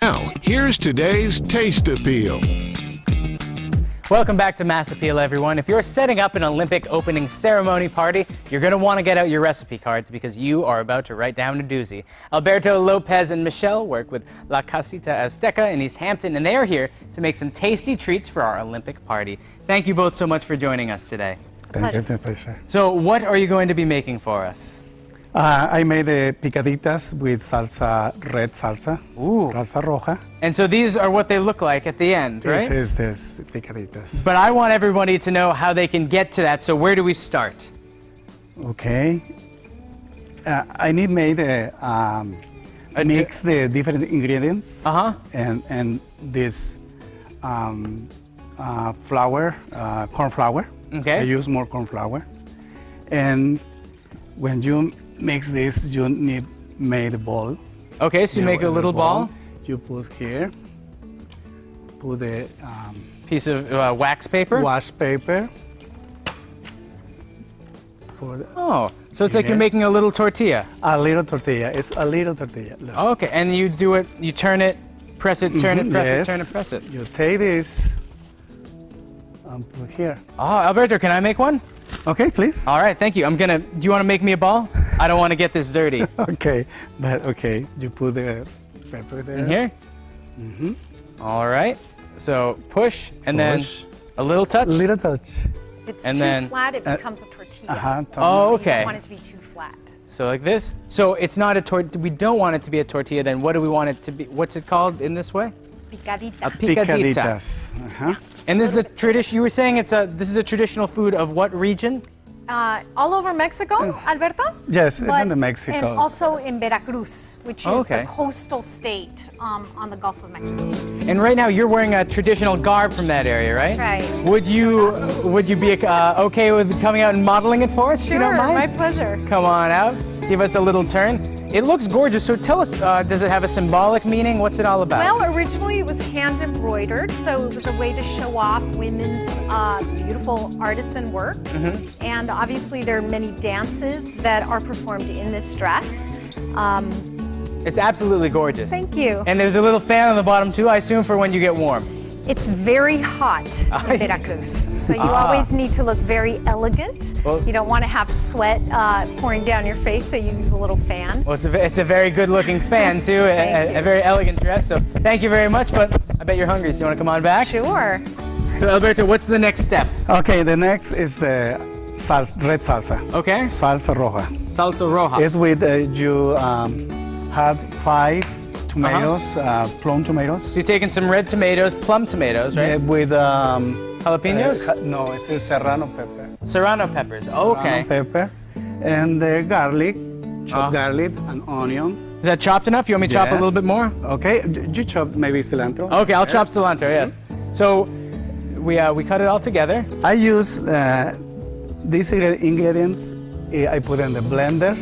Now, here's today's Taste Appeal. Welcome back to Mass Appeal, everyone. If you're setting up an Olympic opening ceremony party, you're going to want to get out your recipe cards because you are about to write down a doozy. Alberto, Lopez, and Michelle work with La Casita Azteca in East Hampton, and they are here to make some tasty treats for our Olympic party. Thank you both so much for joining us today. Thank you, it's a pleasure. So what are you going to be making for us? I made the picaditas with salsa, red salsa, Ooh. salsa roja. And so these are what they look like at the end, right? This is picaditas. But I want everybody to know how they can get to that, so where do we start? Okay. I need made mix the different ingredients. And this flour, corn flour. Okay. I use more corn flour. And when you mix this, you need made a ball. Okay, so you make a little ball. You put here, put the Piece of wax paper. wash paper. Oh, so it's like you're making a little tortilla. A little tortilla. It's a little tortilla. Look. Okay, and you do it, you turn it, press it, turn it, press it, Yes. turn it, press it. You take this and put here. Oh, Alberto, can I make one? Okay, please. All right, thank you. Do you want to make me a ball? I don't want to get this dirty. Okay, but okay, you put the pepper there. In here? All right, so push, and Push. then a little touch. Little touch. If it's And too then- flat, it becomes a tortilla. Oh, So you okay. don't want it to be too flat. So like this. So it's not a tortilla. We don't want it to be a tortilla. Then what do we want it to be? What's it called in this way? Picadita. A picadita. Picaditas. And this is a tradition. You were saying this is a traditional food of what region? All over Mexico, Alberto? Yes, But- even the Mexico. And also in Veracruz, which is Okay. the coastal state on the Gulf of Mexico. And right now you're wearing a traditional garb from that area, right? That's right. Would you be okay with coming out and modeling it for us? If you don't mind? my pleasure. Come on out. Give us a little turn. It looks gorgeous. So tell us, does it have a symbolic meaning? What's it all about? Well, originally it was hand embroidered, so it was a way to show off women's beautiful artisan work. And obviously there are many dances that are performed in this dress. It's absolutely gorgeous. Thank you. And there's a little fan on the bottom too, I assume, for when you get warm. It's very hot in Veracruz, so you always need to look very elegant. Well- You don't want to have sweat pouring down your face, so you use a little fan. Well, it's a very good-looking fan too, Thank a very elegant dress. So thank you very much. But I bet you're hungry, so you want to come on back? Sure. So Alberto, what's the next step? Okay, the next is the red salsa. Okay. Salsa roja. Salsa roja. It's with you have 5 tomatoes, plum tomatoes. So you're taking some red tomatoes, plum tomatoes, right? With Jalapenos? no, it's a serrano pepper. Serrano peppers. Okay. Serrano pepper, and the garlic, chopped garlic, and onion. Is that chopped enough? You want me to chop a Yes. little bit more? Okay, you chop maybe cilantro. Okay, I'll chop cilantro. Yes. So we cut it all together. I use these ingredients. I put in the blender.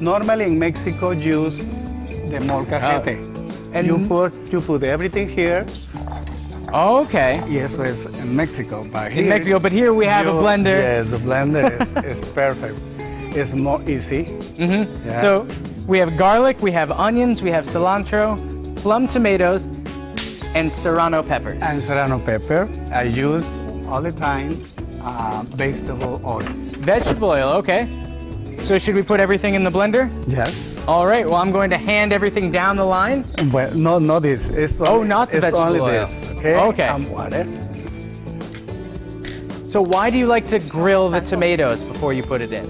Normally in Mexico, use the molcajete. And You put everything here. Okay. Yes, it's in Mexico. But In here, Mexico, but here we have a blender. Yes, the blender is perfect. It's more easy. Yeah. So we have garlic, we have onions, we have cilantro, plum tomatoes, and serrano peppers. And serrano pepper. I use all the time vegetable oil. Vegetable oil, okay. So should we put everything in the blender? Yes. All right, well, I'm going to hand everything down the line. Well, no, not this. It's only, not the it's vegetable only oil. this. Okay. Okay. And water. So why do you like to grill the tomatoes before you put it in?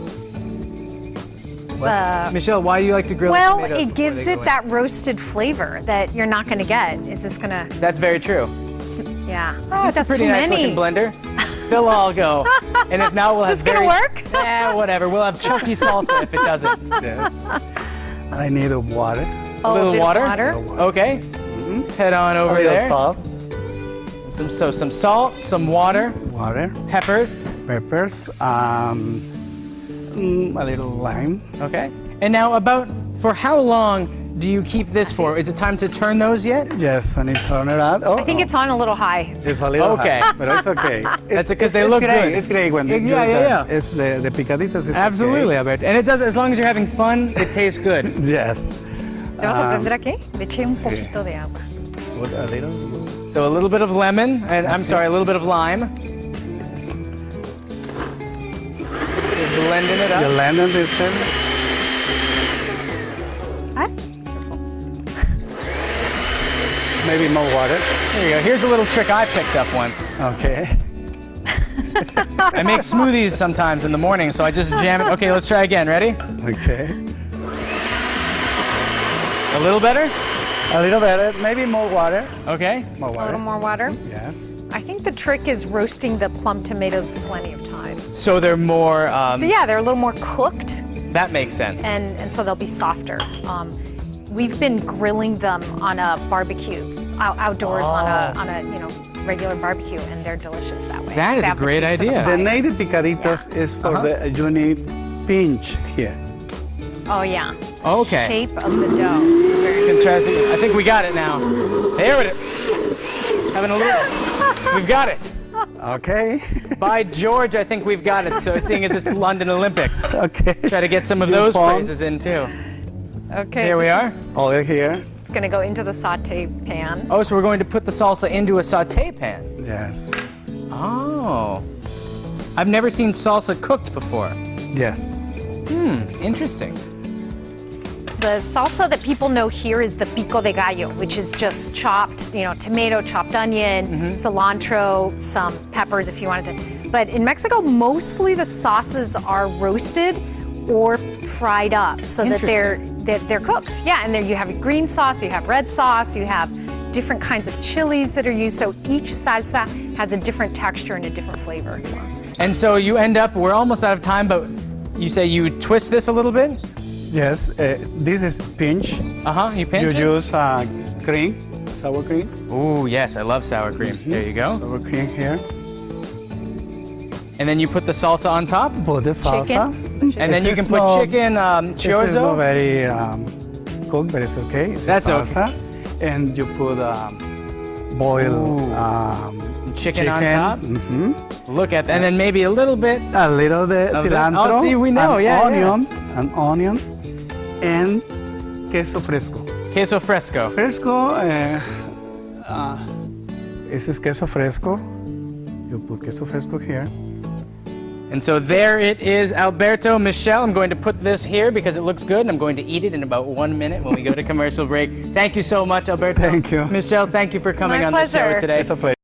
Michelle, why do you like to grill the Well, tomatoes? it before gives they it go in? that roasted flavor that you're not going to get. It's just going to, That's very true. yeah. Oh, it's a That's pretty too nice many. looking blender. They'll all go. And if not, we'll have Is this gonna work? Whatever. We'll have chunky salsa if it doesn't. Yes. I need a water. A little bit of water? water. Okay. Head on over A little there. salt. Some salt, some water, Water. peppers. Peppers. A little lime. Okay. And now for how long do you keep this for? Is it time to turn those yet? Yes, and you turn it out. Oh, I think it's on a little high. it's a little Okay. high, but it's okay. That's because they it's look great. good. It's great when you Yeah, do yeah, that. yeah. It's the picaditas is Absolutely, okay. Albert. And it does, as long as you're having fun, it tastes good. Yes. ¿Le vas a prender aquí? Le eché un poquito de agua. put a little. So a little bit of lemon, and I'm sorry, a little bit of lime. You're blending it You up. blend this in. Maybe more water. There you go. Here's a little trick I picked up once. Okay. I make smoothies sometimes in the morning, so I just jam it. Okay, let's try again. Ready? Okay. A little better? A little better. Maybe more water. Okay. More A water. little more water. Yes. I think the trick is roasting the plum tomatoes plenty of time. So they're more, Yeah, they're a little more cooked, that makes sense. and so they'll be softer. We've been grilling them on a barbecue, outdoors on a regular barbecue, and they're delicious that way. That is They a have the great juice to idea. The fry. native picaditos is for the you need pinch here. Oh yeah. Okay. Shape of the dough. Very Interesting. I think we got it now. There it is. Having a little. We've got it. Okay. By George, I think we've got it. So seeing as it's London Olympics, Okay. try to get some of You those palm. phrases in too. Okay. Here we are. Over here. It's gonna go into the saute pan. Oh, so we're going to put the salsa into a saute pan. Yes. Oh. I've never seen salsa cooked before. Yes. Interesting. The salsa that people know here is the pico de gallo, which is just chopped, tomato, chopped onion, cilantro, some peppers if you wanted to. But in Mexico, mostly the sauces are roasted or fried up so that they're cooked. Yeah, and there you have green sauce, you have red sauce, you have different kinds of chilies that are used. So each salsa has a different texture and a different flavor. And so you end up, we're almost out of time, but you say you twist this a little bit? Yes. This is pinch. You pinch You it? use cream, sour cream. Ooh, yes, I love sour cream. There you go. Sour cream here. And then you put the salsa on top? Put the salsa. And then you can put chicken This is not chorizo? very cooked, but it's okay. It's That's a okay. salsa. And you put boiled Chicken on top? Mhm. Look at that. And then maybe a little bit. A little bit Of that- cilantro. oh, see, we know, an yeah, onion, an onion, and queso fresco. Queso fresco. Fresco, this is queso fresco. You put queso fresco here. And so there it is, Alberto, Michelle. I'm going to put this here because it looks good, and I'm going to eat it in about 1 minute when we go to commercial break. Thank you so much, Alberto. Thank you. Michelle, thank you for coming My on the show pleasure. today. It's a pleasure.